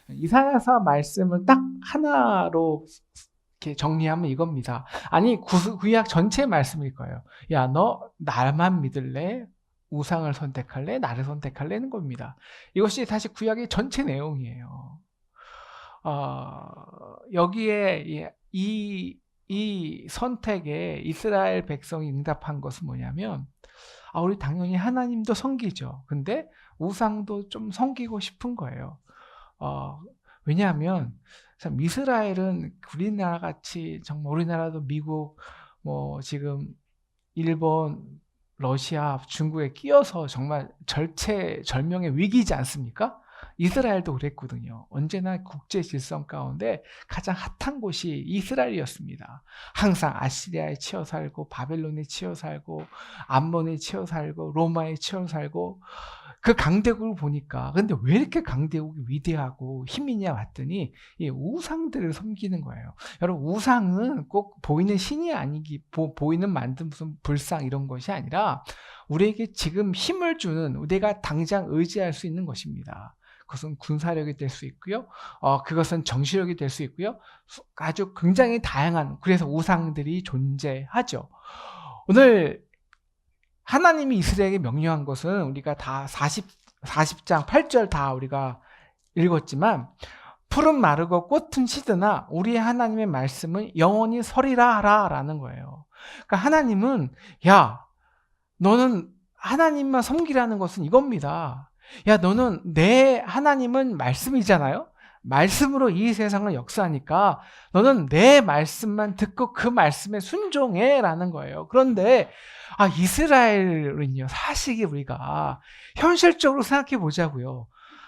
이사야서 말씀을 딱 하나로 이렇게 정리하면 이겁니다. 아니, 구약 전체 말씀일 거예요. 야, 너 나만 믿을래? 우상을 선택할래? 나를 선택할래는 겁니다. 이것이 사실 구약의 전체 내용이에요. 여기에 이 선택에 이스라엘 백성이 응답한 것은 뭐냐면, 우리 당연히 하나님도 섬기죠. 근데 우상도 좀 섬기고 싶은 거예요. 왜냐하면 참 이스라엘은 우리나라 같이 정말 우리나라도 미국 뭐 지금 일본, 러시아, 중국에 끼어서 정말 절체절명의 위기이지 않습니까? 이스라엘도 그랬거든요. 언제나 국제 질서 가운데 가장 핫한 곳이 이스라엘이었습니다. 항상 아시리아에 치여 살고 바벨론에 치여 살고 암몬에 치여 살고 로마에 치여 살고 그 강대국을 보니까 근데 왜 이렇게 강대국이 위대하고 힘이 있냐 봤더니 이 우상들을 섬기는 거예요. 여러분, 우상은 꼭 보이는 신이 아니기 보이는 만든 무슨 불상 이런 것이 아니라 우리에게 지금 힘을 주는 우리가 당장 의지할 수 있는 것입니다. 그것은 군사력이 될 수 있고요. 그것은 정치력이 될 수 있고요. 아주 굉장히 다양한, 그래서 우상들이 존재하죠. 오늘 하나님이 이스라엘에게 명령한 것은 우리가 다 40장 8절 다 우리가 읽었지만, 풀은 마르고 꽃은 시드나 우리 하나님의 말씀은 영원히 서리라 라는 거예요. 그러니까 하나님은, 야, 너는 하나님만 섬기라는 것은 이겁니다. 야, 너는 내 하나님은 말씀이잖아요. 말씀으로 이 세상을 역사하니까 너는 내 말씀만 듣고 그 말씀에 순종해 라는 거예요. 그런데 이스라엘은요, 사실 우리가 현실적으로 생각해 보자고요.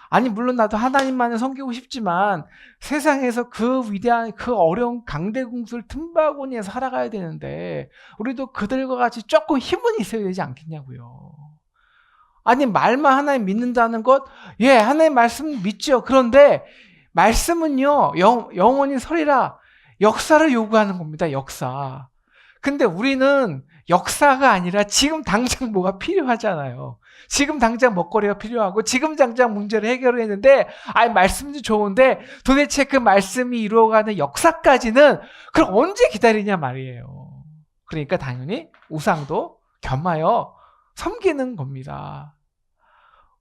아니, 물론 나도 하나님만을 섬기고 싶지만 세상에서 그 위대한, 그 어려운 강대국을 틈바구니에 살아가야 되는데 우리도 그들과 같이 조금 힘은 있어야 되지 않겠냐고요. 아니, 말만 하나님 믿는다는 것, 예, 하나님 말씀 믿죠. 그런데 말씀은요, 영원히 서리라, 역사를 요구하는 겁니다. 역사. 근데 우리는 역사가 아니라 지금 당장 뭐가 필요하잖아요. 지금 당장 먹거리가 필요하고 지금 당장 문제를 해결했는데 말씀도 좋은데 도대체 그 말씀이 이루어가는 역사까지는 그럼 언제 기다리냐 말이에요. 그러니까 당연히 우상도 겸하여 섬기는 겁니다.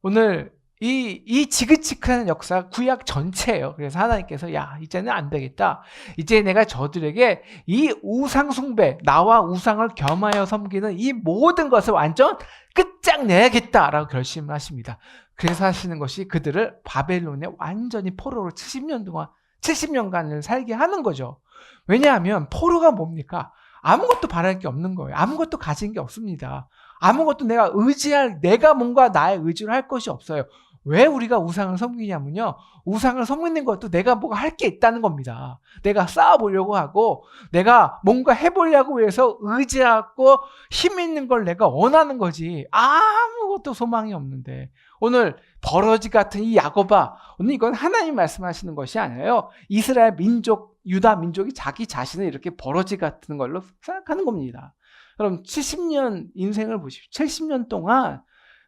오늘 이 지긋지긋한 역사 구약 전체예요. 그래서 하나님께서 야, 이제는 안 되겠다. 이제 내가 저들에게 이 우상 숭배, 나와 우상을 겸하여 섬기는 이 모든 것을 완전 끝장내야겠다라고 결심을 하십니다. 그래서 하시는 것이 그들을 바벨론에 완전히 포로로 70년간을 살게 하는 거죠. 왜냐하면 포로가 뭡니까? 아무것도 바랄 게 없는 거예요. 아무것도 가진 게 없습니다. 아무것도 내가 뭔가 나의 의지를 할 것이 없어요. 왜 우리가 우상을 섬기냐면요, 우상을 섬기는 것도 내가 뭐가 할 게 있다는 겁니다. 내가 쌓아보려고 하고 내가 뭔가 해보려고 해서 의지하고 힘 있는 걸 내가 원하는 거지 아무것도 소망이 없는데, 오늘 버러지 같은 이 야곱아, 오늘 이건 하나님 말씀하시는 것이 아니에요. 이스라엘 민족, 유다 민족이 자기 자신을 이렇게 버러지 같은 걸로 생각하는 겁니다. 그럼 70년 인생을 보십시오. 70년 동안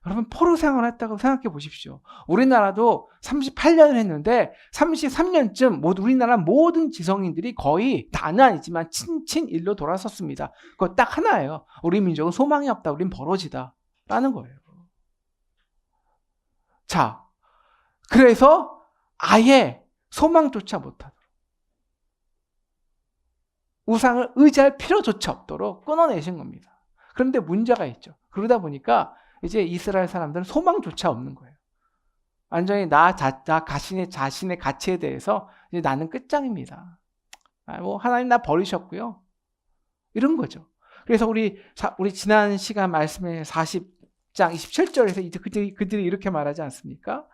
여러분 포로 생활을 했다고 생각해 보십시오. 우리나라도 38년을 했는데 33년쯤 우리나라 모든 지성인들이 거의 다는 아니지만 친일로 돌아섰습니다. 그거 딱 하나예요. 우리 민족은 소망이 없다. 우린 버러지다 라는 거예요. 자, 그래서 아예 소망조차 못하도록, 우상을 의지할 필요조차 없도록 끊어내신 겁니다. 그런데 문제가 있죠. 그러다 보니까 이제 이스라엘 사람들은 소망조차 없는 거예요. 완전히 자신의 가치에 대해서 이제 나는 끝장입니다. 하나님 나 버리셨고요. 이런 거죠. 그래서 우리 지난 시간 말씀에 40장 27절에서 그들이 이렇게 말하지 않습니까?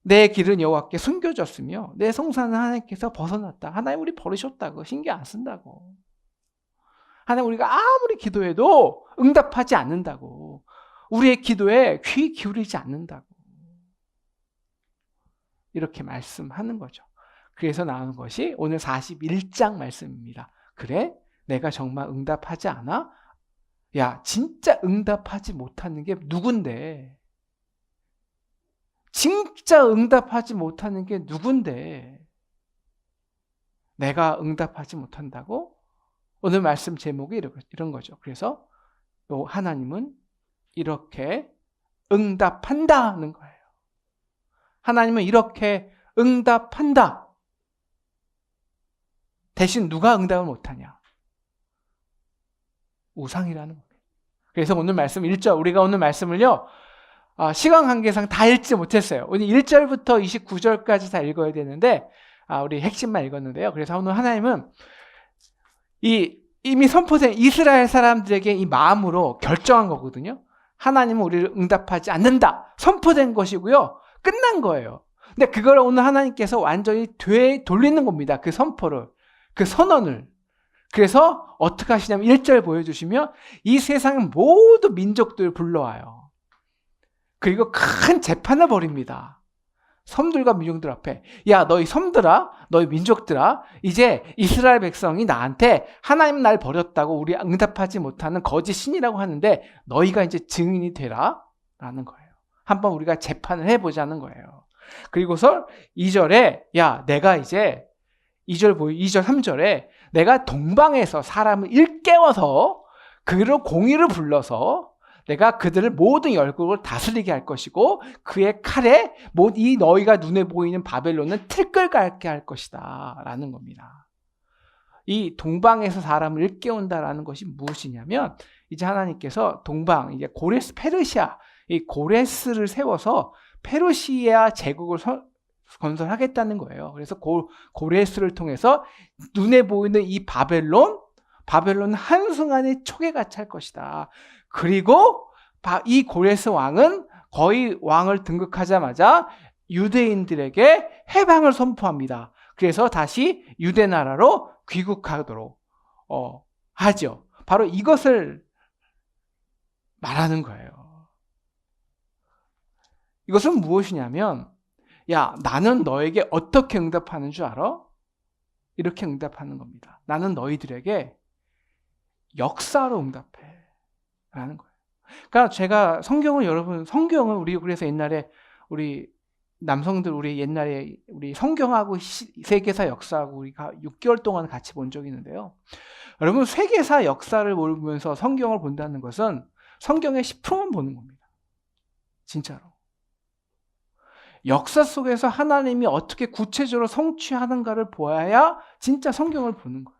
내 길은 여호와께 숨겨졌으며 내 송사는 하나님께서 벗어났다. 하나님 우리 버리셨다고, 신경 안 쓴다고. 하나님 우리가 아무리 기도해도 응답하지 않는다고. 우리의 기도에 귀 기울이지 않는다고. 이렇게 말씀하는 거죠. 그래서 나오는 것이 오늘 41장 말씀입니다. 그래? 내가 정말 응답하지 않아? 야, 진짜 응답하지 못하는 게 누군데? 진짜 응답하지 못하는 게 누군데? 내가 응답하지 못한다고? 오늘 말씀 제목이 이런 거죠. 그래서 하나님은 이렇게 응답한다는 거예요. 하나님은 이렇게 응답한다. 대신 누가 응답을 못하냐? 우상이라는 겁니다. 그래서 오늘 말씀 1절, 우리가 오늘 말씀을요, 시간 관계상 다 읽지 못했어요. 오늘 1절부터 29절까지 다 읽어야 되는데, 우리 핵심만 읽었는데요. 그래서 오늘 하나님은 이미 선포된 이스라엘 사람들에게 이 마음으로 결정한 거거든요. 하나님은 우리를 응답하지 않는다. 선포된 것이고요. 끝난 거예요. 근데 그걸 오늘 하나님께서 완전히 되돌리는 겁니다. 그 선포를, 그 선언을. 그래서 어떻게 하시냐면 1절 보여주시면 이 세상의 모든 민족들을 불러와요. 그리고 큰 재판을 벌입니다. 섬들과 민족들 앞에. 야, 너희 섬들아, 너희 민족들아, 이제 이스라엘 백성이 나한테 하나님 날 버렸다고 우리 응답하지 못하는 거짓 신이라고 하는데 너희가 이제 증인이 되라 라는 거예요. 한번 우리가 재판을 해보자는 거예요. 그리고서 2절에 야, 내가 이제 2절 3절에 내가 동방에서 사람을 일깨워서 그를 공의를 불러서 내가 그들을 모든 열국을 다스리게 할 것이고 그의 칼에 이 너희가 눈에 보이는 바벨론은 틀끌갈게 할 것이다 라는 겁니다. 이 동방에서 사람을 일깨운다라는 것이 무엇이냐면 이제 하나님께서 동방, 이제 고레스, 페르시아, 이 고레스를 세워서 페르시아 제국을 건설하겠다는 거예요. 그래서 고레스를 통해서 눈에 보이는 이 바벨론은 한순간에 초계가 찰 것이다. 그리고 이 고레스 왕은 거의 왕을 등극하자마자 유대인들에게 해방을 선포합니다. 그래서 다시 유대 나라로 귀국하도록 하죠. 바로 이것을 말하는 거예요. 이것은 무엇이냐면 야, 나는 너에게 어떻게 응답하는 줄 알아? 이렇게 응답하는 겁니다. 나는 너희들에게 역사로 응답해 라는 거예요. 그러니까 제가 성경은 우리 그래서 옛날에 우리 남성들 우리 옛날에 우리 성경하고 세계사 역사하고 우리가 6개월 동안 같이 본 적이 있는데요. 여러분 세계사 역사를 보면서 성경을 본다는 것은 성경의 10%만 보는 겁니다. 진짜로. 역사 속에서 하나님이 어떻게 구체적으로 성취하는가를 보아야 진짜 성경을 보는 거예요.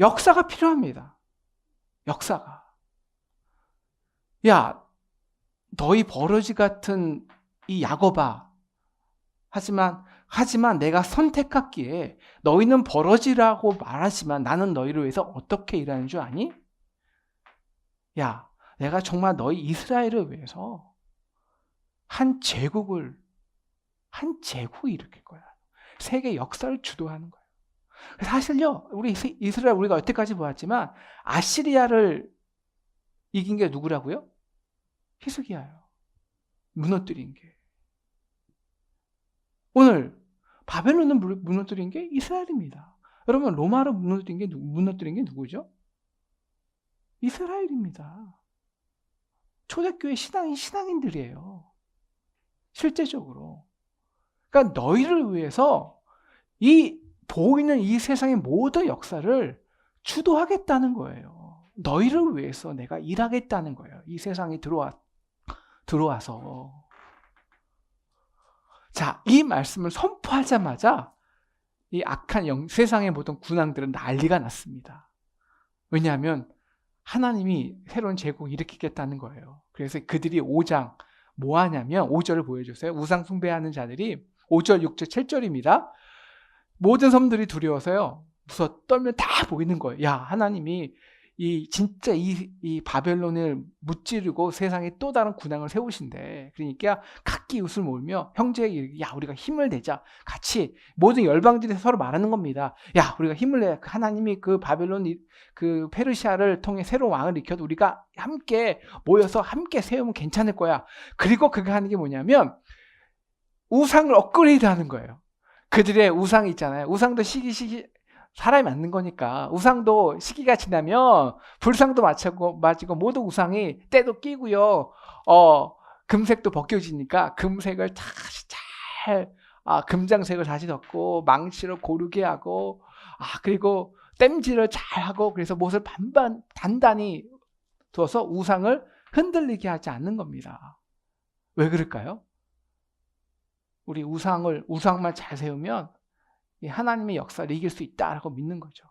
역사가 필요합니다. 역사가. 야, 너희 버러지 같은 이 야곱아. 하지만 내가 선택했기에 너희는 버러지라고 말하지만 나는 너희를 위해서 어떻게 일하는 줄 아니? 야, 내가 정말 너희 이스라엘을 위해서 한 제국을 일으킬 거야. 세계 역사를 주도하는 거예요. 사실요, 우리 이스라엘 우리가 여태까지 보았지만 아시리아를 이긴 게 누구라고요? 히스기야예요. 무너뜨린 게. 오늘 바벨론을 무너뜨린 게 이스라엘입니다. 여러분 로마를 무너뜨린 게 누구죠? 이스라엘입니다. 초대교회 신앙인들이에요. 실제적으로. 그러니까 너희를 위해서 보이는 이 세상의 모든 역사를 주도하겠다는 거예요. 너희를 위해서 내가 일하겠다는 거예요. 이 세상에 들어와서. 자, 이 말씀을 선포하자마자 이 악한 세상의 모든 군왕들은 난리가 났습니다. 왜냐하면 하나님이 새로운 제국을 일으키겠다는 거예요. 그래서 그들이 5장 뭐 하냐면 5절을 보여주세요. 우상 숭배하는 자들이 5절, 6절, 7절입니다. 모든 섬들이 두려워서요. 무서워 떨면 다 보이는 거예요. 야, 하나님이 진짜 이 바벨론을 무찌르고 세상에 또 다른 군왕을 세우신대. 그러니까 각기 웃을 모으며 형제에게 야, 우리가 힘을 내자. 같이 모든 열방들이 서로 말하는 겁니다. 야, 우리가 힘을 내. 하나님이 그 바벨론 그 페르시아를 통해 새로운 왕을 일으켜도 우리가 함께 모여서 함께 세우면 괜찮을 거야. 그리고 그가 하는 게 뭐냐면 우상을 업그레이드 하는 거예요. 그들의 우상이 있잖아요. 우상도 사람이 만든 거니까 우상도 시기가 지나면 불상도 맞고 모두 우상이 때도 끼고요. 금색도 벗겨지니까 금색을 다시 잘 금장색을 다시 덮고 망치로 고르게 하고 그리고 땜질을 잘 하고 그래서 못을 단단히 둬서 우상을 흔들리게 하지 않는 겁니다. 왜 그럴까요? 우리 우상만 잘 세우면 하나님의 역사를 이길 수 있다라고 믿는 거죠.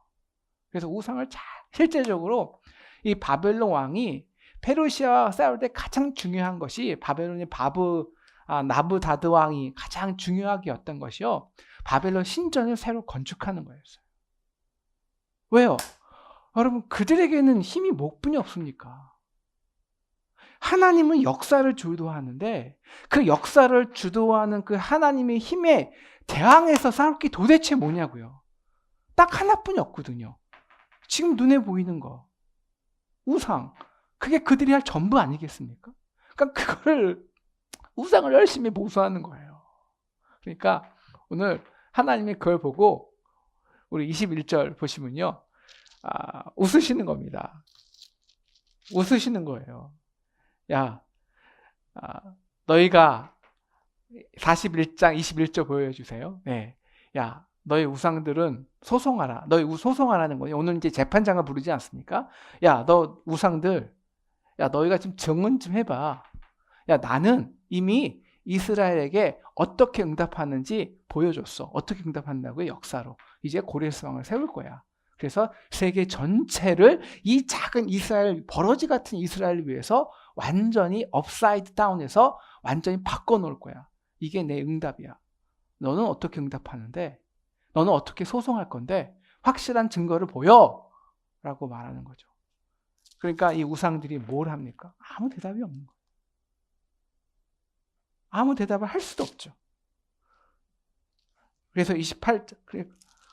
그래서 우상을 실제적으로 이 바벨론 왕이 페르시아와 싸울 때 가장 중요한 것이 바벨론의 나부다드 왕이 가장 중요하게 였던 것이요. 바벨론 신전을 새로 건축하는 거였어요. 왜요? 여러분 그들에게는 힘이 목뿐이 없습니까? 하나님은 역사를 주도하는데 그 역사를 주도하는 그 하나님의 힘에 대항해서 싸울 게 도대체 뭐냐고요. 딱 하나뿐이 없거든요. 지금 눈에 보이는 거. 우상. 그게 그들이 할 전부 아니겠습니까? 그러니까 우상을 열심히 보수하는 거예요. 그러니까 오늘 하나님이 그걸 보고 우리 21절 보시면요. 웃으시는 겁니다. 웃으시는 거예요. 야, 너희가 41장 21절 보여주세요. 네. 야, 너희 우상들은 소송하라. 너희 소송하라는 거예요. 오늘 이제 재판장을 부르지 않습니까? 야, 너 우상들, 너희가 좀 증언 좀 해봐. 야, 나는 이미 이스라엘에게 어떻게 응답하는지 보여줬어. 어떻게 응답한다고요? 역사로. 이제 고레스 왕을 세울 거야. 그래서 세계 전체를 이 작은 이스라엘, 버러지 같은 이스라엘을 위해서 완전히 업사이드 다운해서 완전히 바꿔놓을 거야. 이게 내 응답이야. 너는 어떻게 응답하는데? 너는 어떻게 소송할 건데? 확실한 증거를 보여! 라고 말하는 거죠. 그러니까 이 우상들이 뭘 합니까? 아무 대답이 없는 거예요. 아무 대답을 할 수도 없죠. 그래서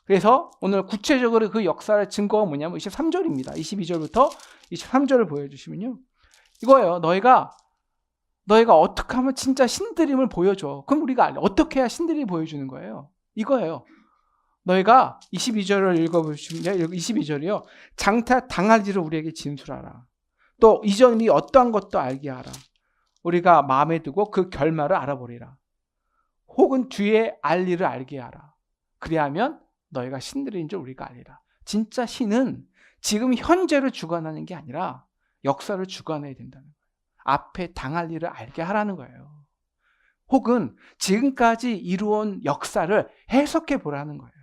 그래서 오늘 구체적으로 그 역사의 증거가 뭐냐면 23절입니다. 22절부터 23절을 보여주시면요. 이거예요. 너희가 어떻게 하면 진짜 신드림을 보여줘. 그럼 우리가 어떻게 해야 신드림을 보여주는 거예요? 이거예요. 너희가 22절을 읽어보시면 22절이요. 장차 당할 일을 우리에게 진술하라. 또 이전이 어떠한 것도 알게 하라. 우리가 마음에 두고 그 결말을 알아보리라. 혹은 뒤에 알 일을 알게 하라. 그리하면 너희가 신들인 줄 우리가 알리라. 진짜 신은 지금 현재를 주관하는 게 아니라 역사를 주관해야 된다는 거예요. 앞에 당할 일을 알게 하라는 거예요. 혹은 지금까지 이루어온 역사를 해석해 보라는 거예요.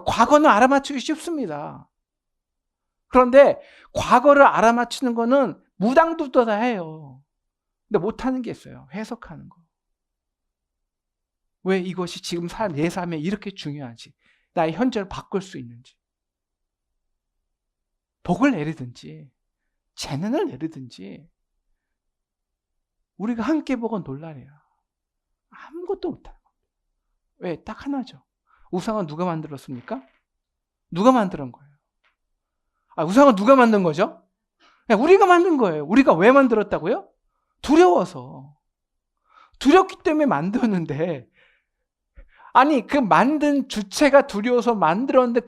과거는 알아맞추기 쉽습니다. 그런데 과거를 알아맞추는 거는 무당도 다 해요. 근데 못하는 게 있어요. 해석하는 거. 왜 이것이 지금 내 삶에 이렇게 중요한지, 나의 현재를 바꿀 수 있는지, 복을 내리든지 재난을 내리든지 우리가 함께 보건 놀라래요. 아무것도 못하는 겁니다. 왜? 딱 하나죠. 우상은 누가 만들었습니까? 누가 만든 거예요? 우상은 누가 만든 거죠? 우리가 만든 거예요. 우리가 왜 만들었다고요? 두려워서. 두렵기 때문에 만들었는데, 그 만든 주체가 두려워서 만들었는데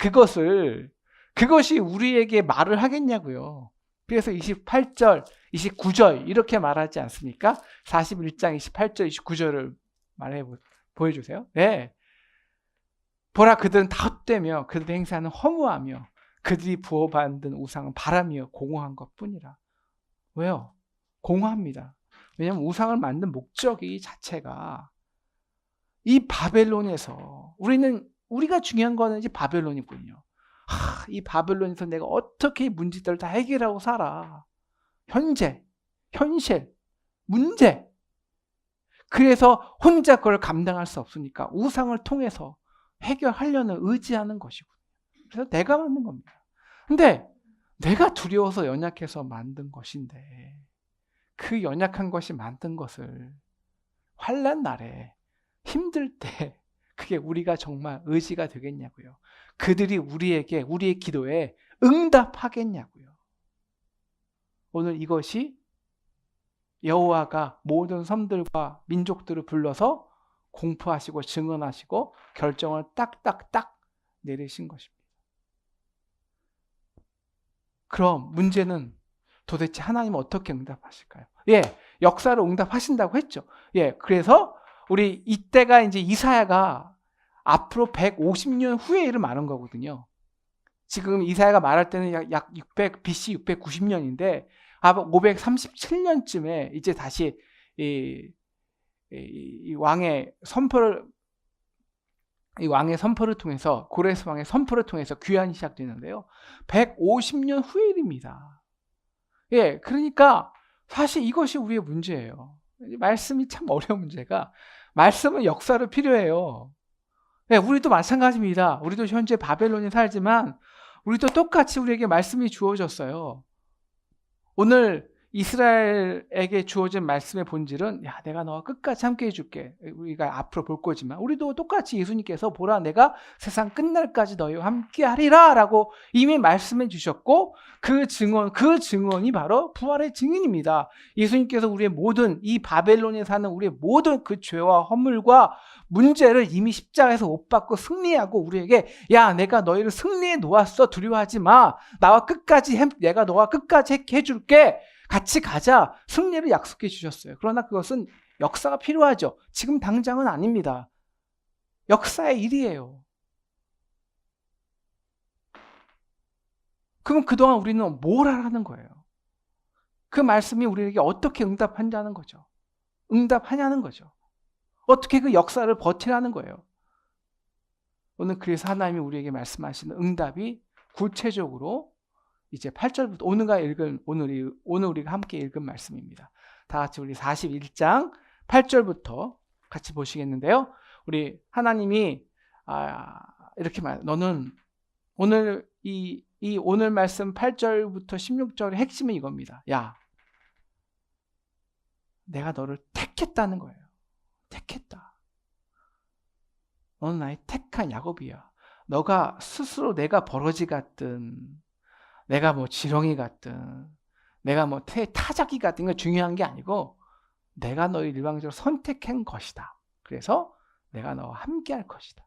그것이 우리에게 말을 하겠냐고요. 그래서 28절, 29절 이렇게 말하지 않습니까? 41장 28절, 29절을 보여주세요. 네. 보라, 그들은 다 헛되며 그들의 행사는 허무하며 그들이 부어받은 우상은 바람이요 공허한 것뿐이라. 왜요? 공허합니다. 왜냐하면 우상을 만든 목적이 자체가 이 바벨론에서 우리가 중요한 거는 이제 바벨론이군요. 이 바벨론에서 내가 어떻게 문제들을 다 해결하고 살아. 현실, 문제. 그래서 혼자 그걸 감당할 수 없으니까 우상을 통해서 해결하려는 의지하는 것이군요. 그래서 내가 만든 겁니다. 근데 내가 두려워서 연약해서 만든 것인데 그 연약한 것이 만든 것을 환난 날에 힘들 때 그게 우리가 정말 의지가 되겠냐고요. 그들이 우리의 기도에 응답하겠냐고요. 오늘 이것이 여호와가 모든 섬들과 민족들을 불러서 공포하시고 증언하시고 결정을 딱딱딱 내리신 것입니다. 그럼 문제는 도대체 하나님은 어떻게 응답하실까요? 예, 역사로 응답하신다고 했죠. 예, 그래서 우리 이때가 이제 이사야가 앞으로 150년 후에 일을 말한 거거든요. 지금 이사야가 말할 때는 약 600, BC 690년인데, 537년쯤에 이제 다시 이 왕의 선포를 통해서, 고레스 왕의 선포를 통해서 귀환이 시작되는데요. 150년 후의 일입니다. 예, 그러니까 사실 이것이 우리의 문제예요. 말씀이 참 어려운 문제가, 말씀은 역사로 필요해요. 네, 우리도 마찬가지입니다. 우리도 현재 바벨론에 살지만 우리도 똑같이 우리에게 말씀이 주어졌어요. 오늘 이스라엘에게 주어진 말씀의 본질은, 야, 내가 너와 끝까지 함께 해줄게. 우리가 앞으로 볼 거지만 우리도 똑같이 예수님께서 보라, 내가 세상 끝날까지 너희와 함께 하리라 라고 이미 말씀해 주셨고, 그 증언이 바로 부활의 증인입니다. 예수님께서 우리의 모든, 이 바벨론에 사는 우리의 모든 그 죄와 허물과 문제를 이미 십자가에서 못 받고 승리하고 우리에게, 야, 내가 너희를 승리해 놓았어, 두려워하지 마, 내가 너와 끝까지 해줄게, 같이 가자, 승리를 약속해 주셨어요. 그러나 그것은 역사가 필요하죠. 지금 당장은 아닙니다. 역사의 일이에요. 그럼 그동안 우리는 뭘 하라는 거예요? 그 말씀이 우리에게 어떻게 응답하냐는 거죠. 어떻게 그 역사를 버티라는 거예요. 오늘 그래서 하나님이 우리에게 말씀하시는 응답이 구체적으로 이제 8절부터 오늘 우리가 함께 읽은 말씀입니다. 다 같이 우리 41장 8절부터 같이 보시겠는데요. 우리 하나님이 이렇게 너는 오늘 오늘 말씀 8절부터 16절의 핵심은 이겁니다. 야, 내가 너를 택했다는 거예요. 택했다. 너는 나의 택한 야곱이야. 너가 스스로 내가 버러지 같든, 내가 뭐 지렁이 같든, 내가 뭐 타작이 같은 거 중요한 게 아니고, 내가 너를 일방적으로 선택한 것이다. 그래서 내가 너와 함께 할 것이다.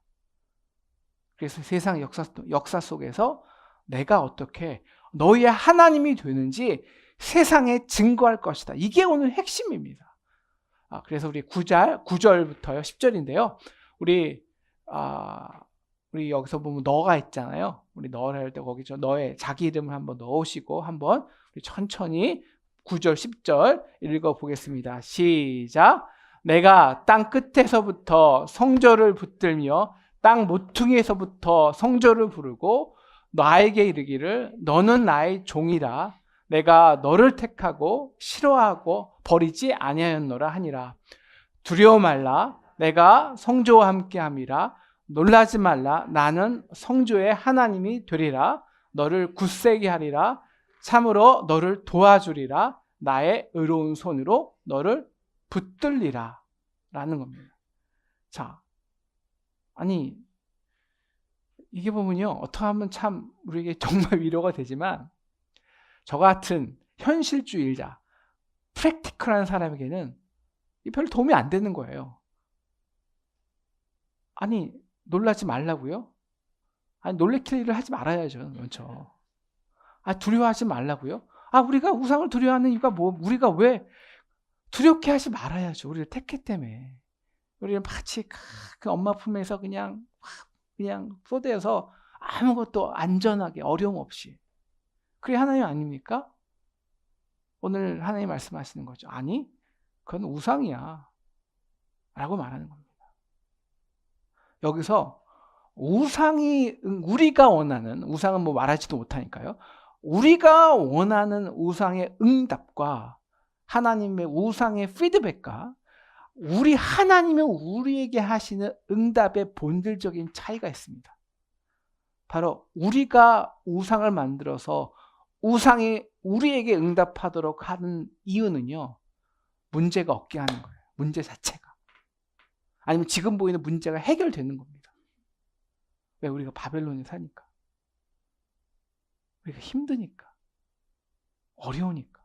그래서 세상 역사 속에서 내가 어떻게 너희의 하나님이 되는지 세상에 증거할 것이다. 이게 오늘 핵심입니다. 그래서 우리 9절부터요, 10절인데요. 우리 여기서 보면 너가 있잖아요. 우리 너를 할 때 거기죠. 너의 자기 이름을 한번 넣으시고 한번 우리 천천히 9절, 10절 읽어보겠습니다. 시작. 내가 땅 끝에서부터 성조를 붙들며 땅 모퉁이에서부터 성조를 부르고 나에게 이르기를 너는 나의 종이라. 내가 너를 택하고 싫어하고 버리지 아니하였노라 하니라. 두려워 말라. 내가 성조와 함께함이라. 놀라지 말라. 나는 성조의 하나님이 되리라. 너를 굳세게 하리라. 참으로 너를 도와주리라. 나의 의로운 손으로 너를 붙들리라. 라는 겁니다. 자, 아니 이게 보면요, 어떻게 하면 참 우리에게 정말 위로가 되지만, 저 같은 현실주의자, 프랙티컬한 사람에게는 별로 도움이 안 되는 거예요. 아니, 놀라지 말라고요? 아니, 놀래킬 일을 하지 말아야죠, 먼저. 두려워하지 말라고요? 우리가 우상을 두려워하는 이유가 뭐, 우리가 왜 두렵게 하지 말아야죠. 우리를 택했기 때문에. 우리는 마치 그 엄마 품에서 그냥 쏟아서 아무것도 안전하게, 어려움 없이. 그게 하나님 아닙니까? 오늘 하나님 말씀하시는 거죠. 아니, 그건 우상이야 라고 말하는 겁니다. 여기서 우리가 원하는, 우상은 뭐 말하지도 못하니까요, 우리가 원하는 우상의 응답과 하나님의 우상의 피드백과 우리 하나님이 우리에게 하시는 응답의 본질적인 차이가 있습니다. 바로 우리가 우상을 만들어서 우상이 우리에게 응답하도록 하는 이유는요, 문제가 없게 하는 거예요. 문제 자체가. 아니면 지금 보이는 문제가 해결되는 겁니다. 왜? 우리가 바벨론에 사니까. 우리가 힘드니까. 어려우니까.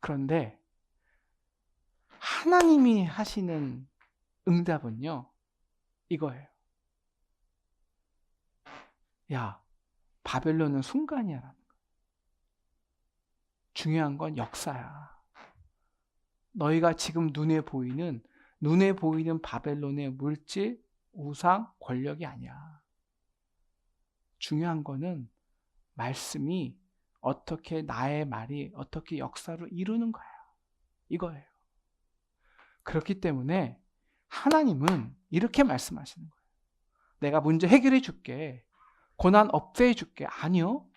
그런데 하나님이 하시는 응답은요, 이거예요. 야, 바벨론은 순간이야. 중요한 건 역사야. 너희가 지금 눈에 보이는 바벨론의 물질, 우상, 권력이 아니야. 중요한 거는 말씀이 어떻게 나의 말이 어떻게 역사를 이루는 거야. 이거예요. 그렇기 때문에 하나님은 이렇게 말씀하시는 거예요. 내가 문제 해결해 줄게. 고난 없애 줄게. 아니요.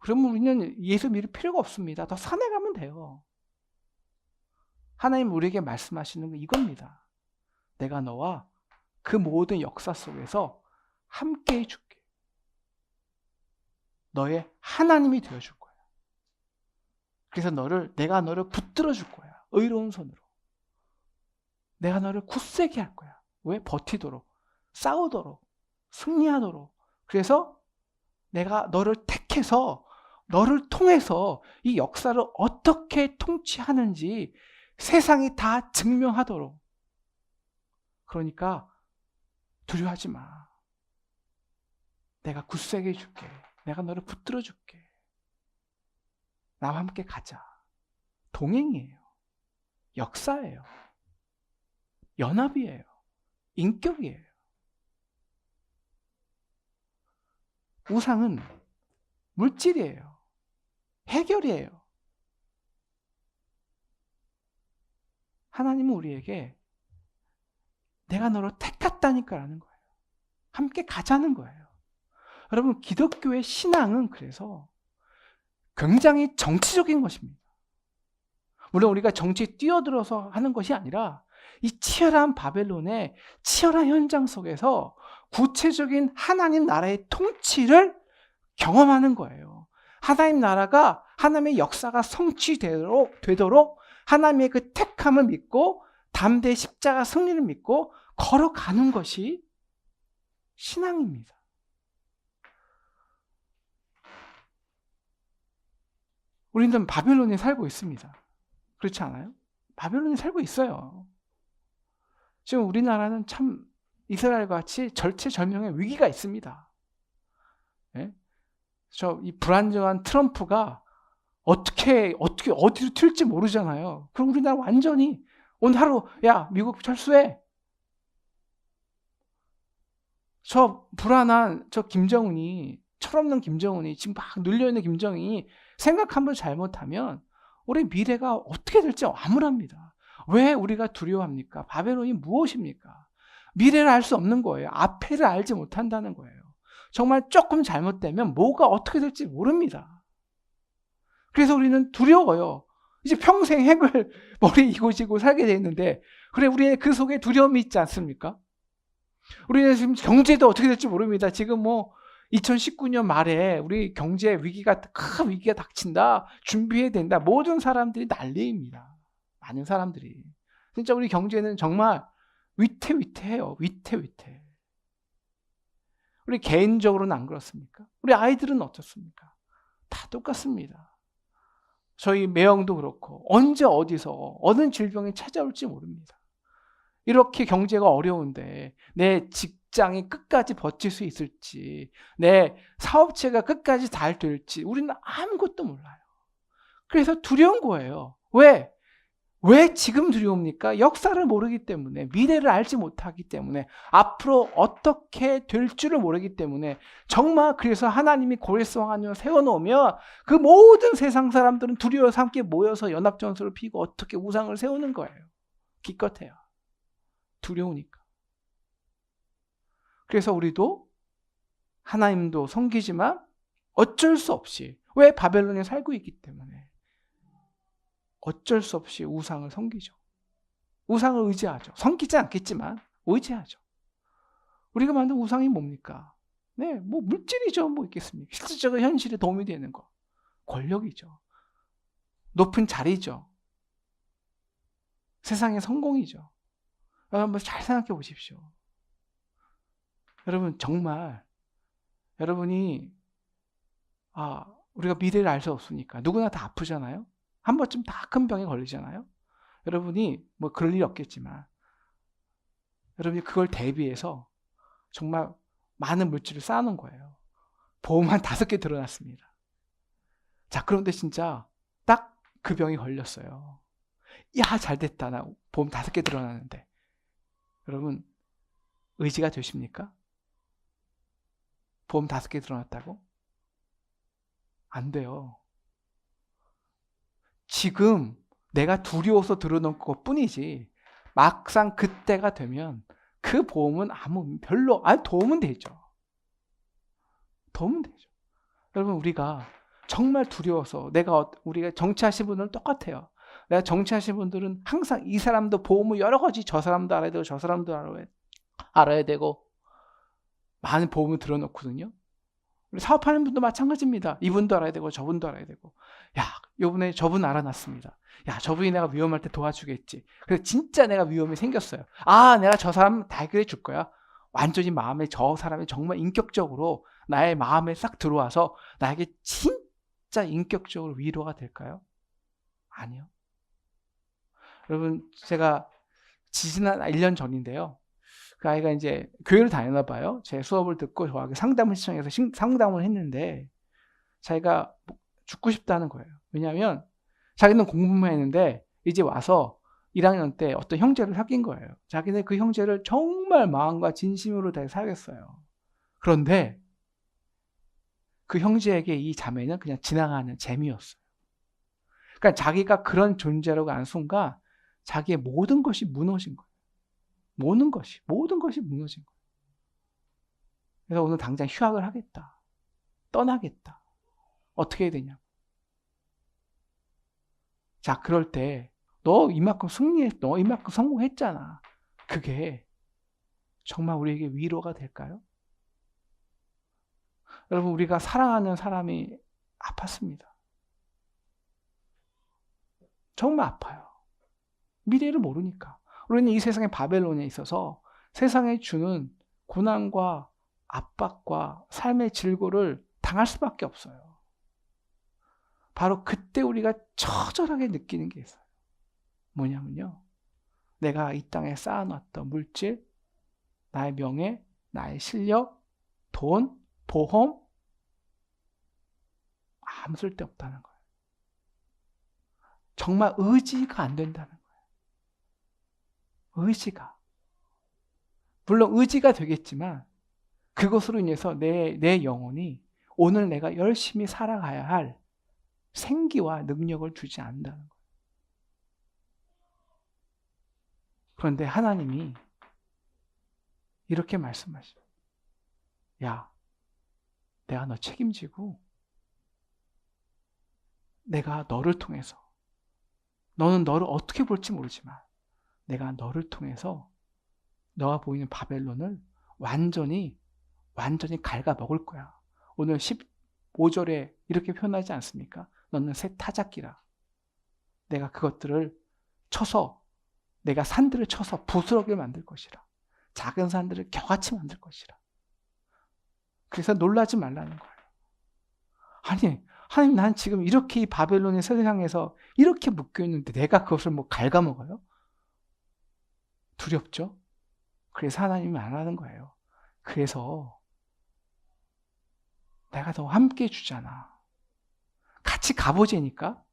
그러면 우리는 예수 믿을 필요가 없습니다. 더 산에 가면 돼요. 하나님 우리에게 말씀하시는 건 이겁니다. 내가 너와 그 모든 역사 속에서 함께 해줄게. 너의 하나님이 되어줄 거야. 그래서 내가 너를 붙들어 줄 거야. 의로운 손으로. 내가 너를 굳세게 할 거야. 왜? 버티도록, 싸우도록, 승리하도록. 그래서 내가 너를 택해서 너를 통해서 이 역사를 어떻게 통치하는지 세상이 다 증명하도록. 그러니까 두려워하지 마. 내가 굳세게 해줄게. 내가 너를 붙들어 줄게. 나와 함께 가자. 동행이에요. 역사예요. 연합이에요. 인격이에요. 우상은 물질이에요. 해결이에요. 하나님은 우리에게 내가 너를 택했다니까라는 거예요. 함께 가자는 거예요. 여러분, 기독교의 신앙은 그래서 굉장히 정치적인 것입니다. 물론 우리가 정치에 뛰어들어서 하는 것이 아니라 이 치열한 바벨론의 치열한 현장 속에서 구체적인 하나님 나라의 통치를 경험하는 거예요. 하나님 나라가, 하나님의 역사가 성취되도록 하나님의 그 택함을 믿고 담대히 십자가 승리를 믿고 걸어가는 것이 신앙입니다. 우리는 바벨론에 살고 있습니다. 그렇지 않아요? 바벨론에 살고 있어요. 지금 우리나라는 참 이스라엘과 같이 절체절명의 위기가 있습니다. 예? 이 불안정한 트럼프가 어디로 튈지 모르잖아요. 그럼 우리나라 완전히 오늘 하루, 야, 미국 철수해. 불안한 김정은이, 철없는 김정은이, 지금 막 눌려있는 김정은이 생각 한번 잘못하면 우리 미래가 어떻게 될지 암울합니다. 왜 우리가 두려워합니까? 바벨론이 무엇입니까? 미래를 알 수 없는 거예요. 앞에를 알지 못한다는 거예요. 정말 조금 잘못되면 뭐가 어떻게 될지 모릅니다. 그래서 우리는 두려워요. 이제 평생 핵을 머리에 이고지고 살게 돼 있는데, 그래, 우리의 그 속에 두려움이 있지 않습니까? 우리는 지금 경제도 어떻게 될지 모릅니다. 지금 2019년 말에 우리 경제 위기가, 큰 위기가 닥친다. 준비해야 된다. 모든 사람들이 난리입니다. 많은 사람들이. 진짜 우리 경제는 정말 위태위태해요. 위태위태. 우리 개인적으로는 안 그렇습니까? 우리 아이들은 어떻습니까? 다 똑같습니다. 저희 매형도 그렇고 언제 어디서 어느 질병이 찾아올지 모릅니다. 이렇게 경제가 어려운데 내 직장이 끝까지 버틸 수 있을지, 내 사업체가 끝까지 잘 될지 우리는 아무것도 몰라요. 그래서 두려운 거예요. 왜 지금 두려웁니까? 역사를 모르기 때문에, 미래를 알지 못하기 때문에, 앞으로 어떻게 될 줄을 모르기 때문에. 정말 그래서 하나님이 고레스왕 하나님을 세워놓으면 그 모든 세상 사람들은 두려워서 함께 모여서 연합전선을 피고 어떻게 우상을 세우는 거예요. 기껏해요. 두려우니까. 그래서 우리도 하나님도 섬기지만 어쩔 수 없이, 왜? 바벨론에 살고 있기 때문에 어쩔 수 없이 우상을 섬기죠. 우상을 의지하죠. 섬기지 않겠지만 의지하죠. 우리가 만든 우상이 뭡니까? 네, 물질이죠. 있겠습니까? 실질적인 현실에 도움이 되는 거. 권력이죠. 높은 자리죠. 세상의 성공이죠. 여러분 잘 생각해 보십시오. 여러분 정말 여러분이 우리가 미래를 알 수 없으니까 누구나 다 아프잖아요. 한 번쯤 다 큰 병에 걸리잖아요. 여러분이 그럴 일 없겠지만 여러분이 그걸 대비해서 정말 많은 물질을 쌓아놓은 거예요. 보험 한 5개 들어놨습니다. 자, 그런데 진짜 딱 그 병이 걸렸어요. 야, 잘 됐다. 나 보험 5개 들어놨는데. 여러분, 의지가 되십니까? 보험 5개 들어놨다고? 안 돼요. 지금 내가 두려워서 들어놓은 것 뿐이지, 막상 그때가 되면 그 보험은 도움은 되죠. 도움은 되죠. 여러분, 우리가 정말 두려워서, 우리가 정치하신 분들은 똑같아요. 내가 정치하신 분들은 항상 이 사람도 보험을 여러 가지, 저 사람도 알아야 되고 저 사람도 알아야 되고 많은 보험을 들어놓거든요. 우리 사업하는 분도 마찬가지입니다. 이분도 알아야 되고 저분도 알아야 되고, 야, 요번에 저분 알아놨습니다. 야, 저분이 내가 위험할 때 도와주겠지. 그래서 진짜 내가 위험이 생겼어요. 아, 내가 저 사람 다 해결해 줄 거야. 완전히 마음에 저 사람이 정말 인격적으로 나의 마음에 싹 들어와서 나에게 진짜 인격적으로 위로가 될까요? 아니요. 여러분, 제가 지난 1년 전인데요. 그 아이가 이제 교회를 다녔나 봐요. 제 수업을 듣고 저하고 상담을 신청해서 상담을 했는데, 자기가 죽고 싶다는 거예요. 왜냐하면 자기는 공부만 했는데 이제 와서 1학년 때 어떤 형제를 사귄 거예요. 자기는 그 형제를 정말 마음과 진심으로 다 사귀었어요. 그런데 그 형제에게 이 자매는 그냥 지나가는 재미였어요. 그러니까 자기가 그런 존재라고 한 순간 자기의 모든 것이 무너진 거예요. 모든 것이 무너진 거예요. 그래서 오늘 당장 휴학을 하겠다. 떠나겠다. 어떻게 해야 되냐. 자, 그럴 때 너 이만큼 너 이만큼 성공했잖아. 그게 정말 우리에게 위로가 될까요? 여러분, 우리가 사랑하는 사람이 아팠습니다. 정말 아파요. 미래를 모르니까. 우리는 이 세상의 바벨론에 있어서 세상에 주는 고난과 압박과 삶의 질고를 당할 수밖에 없어요. 바로 그때 우리가 처절하게 느끼는 게 있어요. 뭐냐면요, 내가 이 땅에 쌓아놨던 물질, 나의 명예, 나의 실력, 돈, 보험, 아무 쓸데없다는 거예요. 정말 의지가 안 된다는 거예요. 의지가. 물론 의지가 되겠지만 그것으로 인해서 내 영혼이 오늘 내가 열심히 살아가야 할 생기와 능력을 주지 않는다는 거예요. 그런데 하나님이 이렇게 말씀하시죠. 야, 내가 너 책임지고 내가 너를 통해서, 너는 너를 어떻게 볼지 모르지만 내가 너를 통해서 너가 보이는 바벨론을 완전히 갉아먹을 거야. 오늘 15절에 이렇게 표현하지 않습니까? 너는 새 타작기라. 내가 그것들을 쳐서, 내가 산들을 쳐서 부스러기를 만들 것이라. 작은 산들을 겨같이 만들 것이라. 그래서 놀라지 말라는 거예요. 아니, 하나님, 난 지금 이렇게 이 바벨론의 세상에서 이렇게 묶여있는데 내가 그것을 뭐 갉아먹어요? 두렵죠? 그래서 하나님이 안 하는 거예요. 그래서 내가 너 함께 해주잖아. 같이 가보자니까.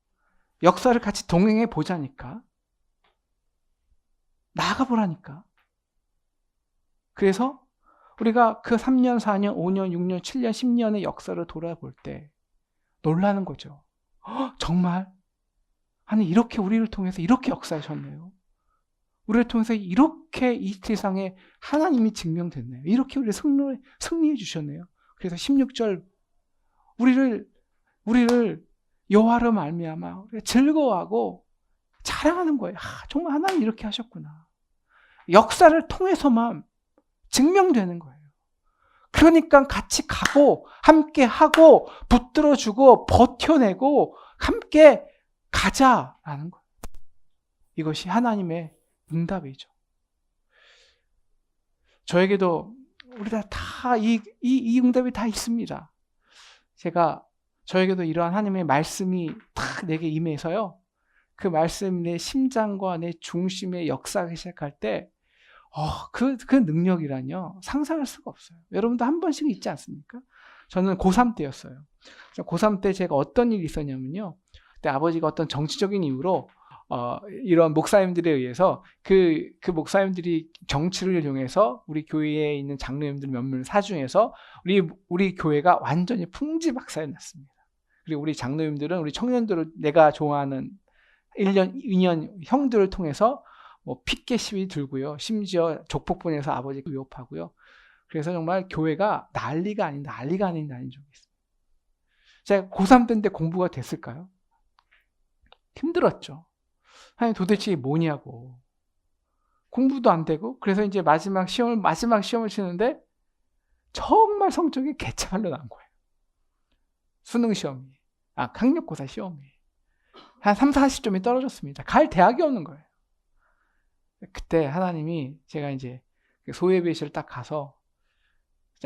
역사를 같이 동행해 보자니까. 나가보라니까. 그래서 우리가 그 3년, 4년, 5년, 6년, 7년, 10년의 역사를 돌아볼 때 놀라는 거죠. 정말? 아니, 이렇게 우리를 통해서 이렇게 역사하셨네요. 우리를 통해서 이렇게 이 세상에 하나님이 증명됐네요. 이렇게 우리를 승리해 주셨네요. 그래서 16절, 우리를 여호와로 말미암아 즐거워하고 자랑하는 거예요. 정말 하나님 이렇게 하셨구나. 역사를 통해서만 증명되는 거예요. 그러니까 같이 가고 함께 하고 붙들어주고 버텨내고 함께 가자라는 거예요. 이것이 하나님의 응답이죠. 저에게도 우리 다 이 응답이 다 있습니다. 저에게도 이러한 하나님의 말씀이 딱 내게 임해서요. 그 말씀 내 심장과 내 중심의 역사하기 시작할 때 그 능력이란요. 상상할 수가 없어요. 여러분도 한 번씩 있지 않습니까? 저는 고3 때였어요. 그래서 고3 때 제가 어떤 일이 있었냐면요. 그때 아버지가 어떤 정치적인 이유로 이런 목사님들에 의해서 그 목사님들이 정치를 이용해서 우리 교회에 있는 장로님들 몇 명을 사중해서 우리 교회가 완전히 풍지박산이 났습니다. 그리고 우리 장로님들은 우리 청년들을 내가 좋아하는 1년, 2년 형들을 통해서 뭐 피켓 시위 들고요. 심지어 족폭본에서 아버지 위협하고요. 그래서 정말 교회가 난리가 아닌 적이 있습니다. 제가 고3 때인데 공부가 됐을까요? 힘들었죠. 아니 도대체 뭐냐고. 공부도 안 되고 그래서 이제 마지막 시험을 치는데 정말 성적이 개차반로 난 거예요. 수능 시험이. 학력고사 시험이. 한 3, 40점이 떨어졌습니다. 갈 대학이 없는 거예요. 그때 하나님이 제가 이제 소예배실을 딱 가서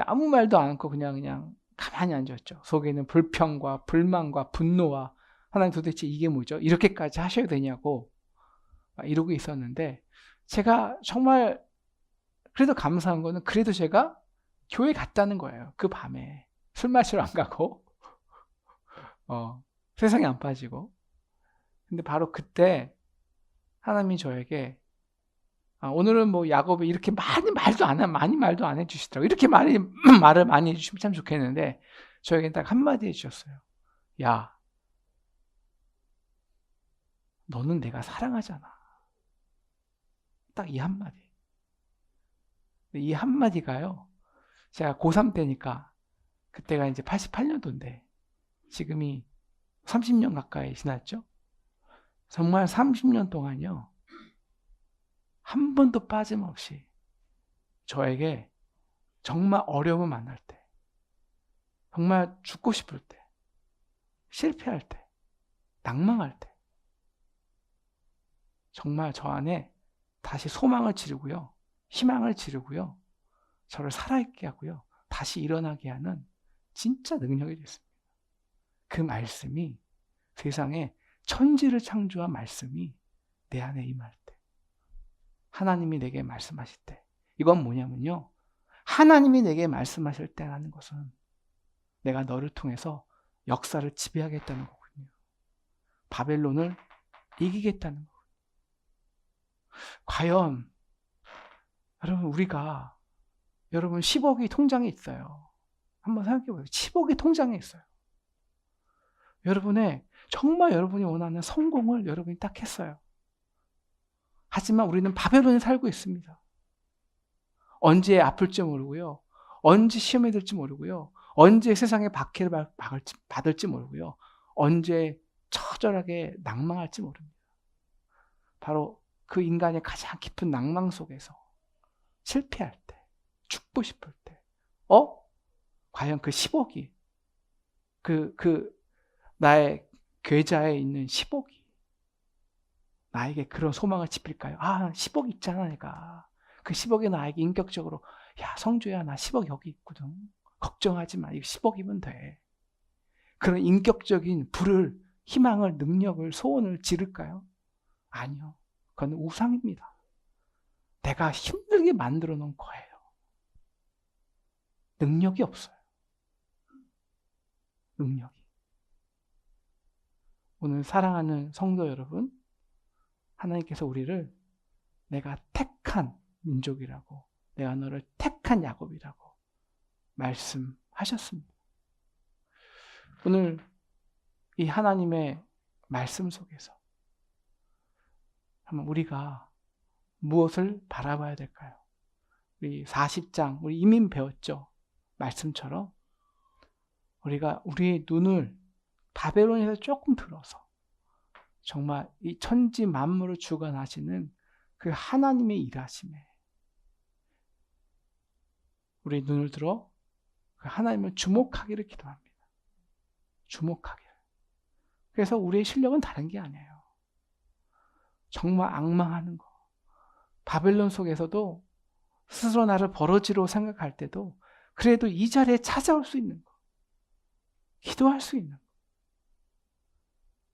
아무 말도 안 하고 그냥 가만히 앉았죠. 속에는 불평과 불만과 분노와 하나님 도대체 이게 뭐죠? 이렇게까지 하셔야 되냐고 이러고 있었는데 제가 정말 그래도 감사한 거는 그래도 제가 교회 갔다는 거예요. 그 밤에 술 마시러 안 가고 세상에 안 빠지고. 근데 바로 그때 하나님이 저에게 오늘은 뭐 야곱이 이렇게 많이 말도 안 해주시더라고요. 이렇게 말을 많이 해주시면 참 좋겠는데 저에게 딱 한마디 해주셨어요. 야, 너는 내가 사랑하잖아. 딱 이 한마디. 이 한마디가요. 제가 고3 때니까 그때가 이제 88년도인데 지금이 30년 가까이 지났죠. 정말 30년 동안요. 한 번도 빠짐없이 저에게 정말 어려움을 만날 때, 정말 죽고 싶을 때, 실패할 때, 낭망할 때 정말 저 안에 다시 소망을 지르고요. 희망을 지르고요. 저를 살아있게 하고요. 다시 일어나게 하는 진짜 능력이 됐습니다. 그 말씀이 세상에 천지를 창조한 말씀이 내 안에 임할 때 하나님이 내게 말씀하실 때 이건 뭐냐면요. 하나님이 내게 말씀하실 때라는 것은 내가 너를 통해서 역사를 지배하겠다는 거거든요. 바벨론을 이기겠다는 거거든요. 과연 여러분 10억이 통장에 있어요. 한번 생각해 보세요. 10억이 통장에 있어요. 정말 여러분이 원하는 성공을 여러분이 딱 했어요. 하지만 우리는 바벨론에 살고 있습니다. 언제 아플지 모르고요. 언제 시험에 들지 모르고요. 언제 세상에 박해를 받을지 모르고요. 언제 처절하게 낭망할지 모릅니다. 바로 그 인간의 가장 깊은 낭망 속에서 실패할 때, 죽고 싶을 때, 과연 그 10억이, 나의 계좌에 있는 10억이 나에게 그런 소망을 지필까요? 10억 있잖아, 내가. 그 10억이 나에게 인격적으로, 야, 성주야, 나 10억 여기 있거든. 걱정하지 마. 이거 10억이면 돼. 그런 인격적인 불을, 희망을, 능력을, 소원을 지를까요? 아니요. 그건 우상입니다. 내가 힘들게 만들어 놓은 거예요. 능력이 없어요. 능력이. 오늘 사랑하는 성도 여러분, 하나님께서 우리를 내가 택한 민족이라고, 내가 너를 택한 야곱이라고 말씀하셨습니다. 오늘 이 하나님의 말씀 속에서 한번 우리가 무엇을 바라봐야 될까요? 우리 40장, 우리 이미 배웠죠? 말씀처럼 우리가 우리의 눈을 바벨론에서 조금 들어서 정말 이 천지 만물을 주관하시는 그 하나님의 일하심에 우리 눈을 들어 그 하나님을 주목하기를 기도합니다. 주목하기를. 그래서 우리의 실력은 다른 게 아니에요. 정말 앙망하는 거. 바벨론 속에서도 스스로 나를 버러지로 생각할 때도 그래도 이 자리에 찾아올 수 있는 거. 기도할 수 있는 거.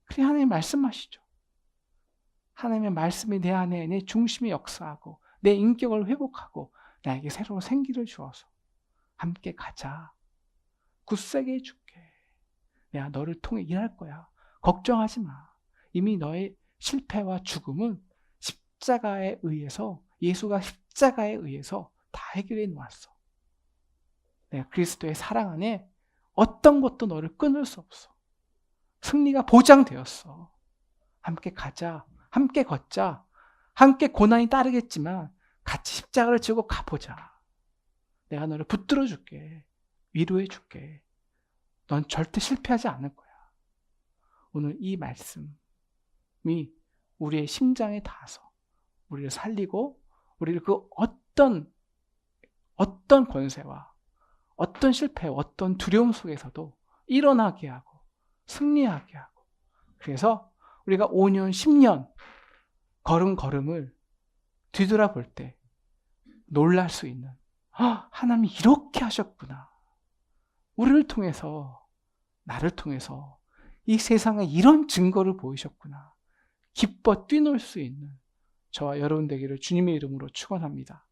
그래 하나님 말씀하시죠. 하나님의 말씀이 내 안에 내 중심이 역사하고 내 인격을 회복하고 나에게 새로운 생기를 주어서 함께 가자. 굳세게 해줄게. 내가 너를 통해 일할 거야. 걱정하지 마. 이미 너의 실패와 죽음은 십자가에 의해서, 예수가 십자가에 의해서 다 해결해 놓았어. 내가 그리스도의 사랑 안에 어떤 것도 너를 끊을 수 없어. 승리가 보장되었어. 함께 가자. 함께 걷자. 함께 고난이 따르겠지만 같이 십자가를 지고 가보자. 내가 너를 붙들어 줄게. 위로해 줄게. 넌 절대 실패하지 않을 거야. 오늘 이 말씀이 우리의 심장에 닿아서 우리를 살리고 우리를 그 어떤 권세와 어떤 실패와 어떤 두려움 속에서도 일어나게 하고 승리하게 하고, 그래서 우리가 5년, 10년 걸음을 뒤돌아볼 때 놀랄 수 있는, 하나님이 이렇게 하셨구나. 우리를 통해서, 나를 통해서 이 세상에 이런 증거를 보이셨구나. 기뻐 뛰놀 수 있는 저와 여러분 되기를 주님의 이름으로 축원합니다.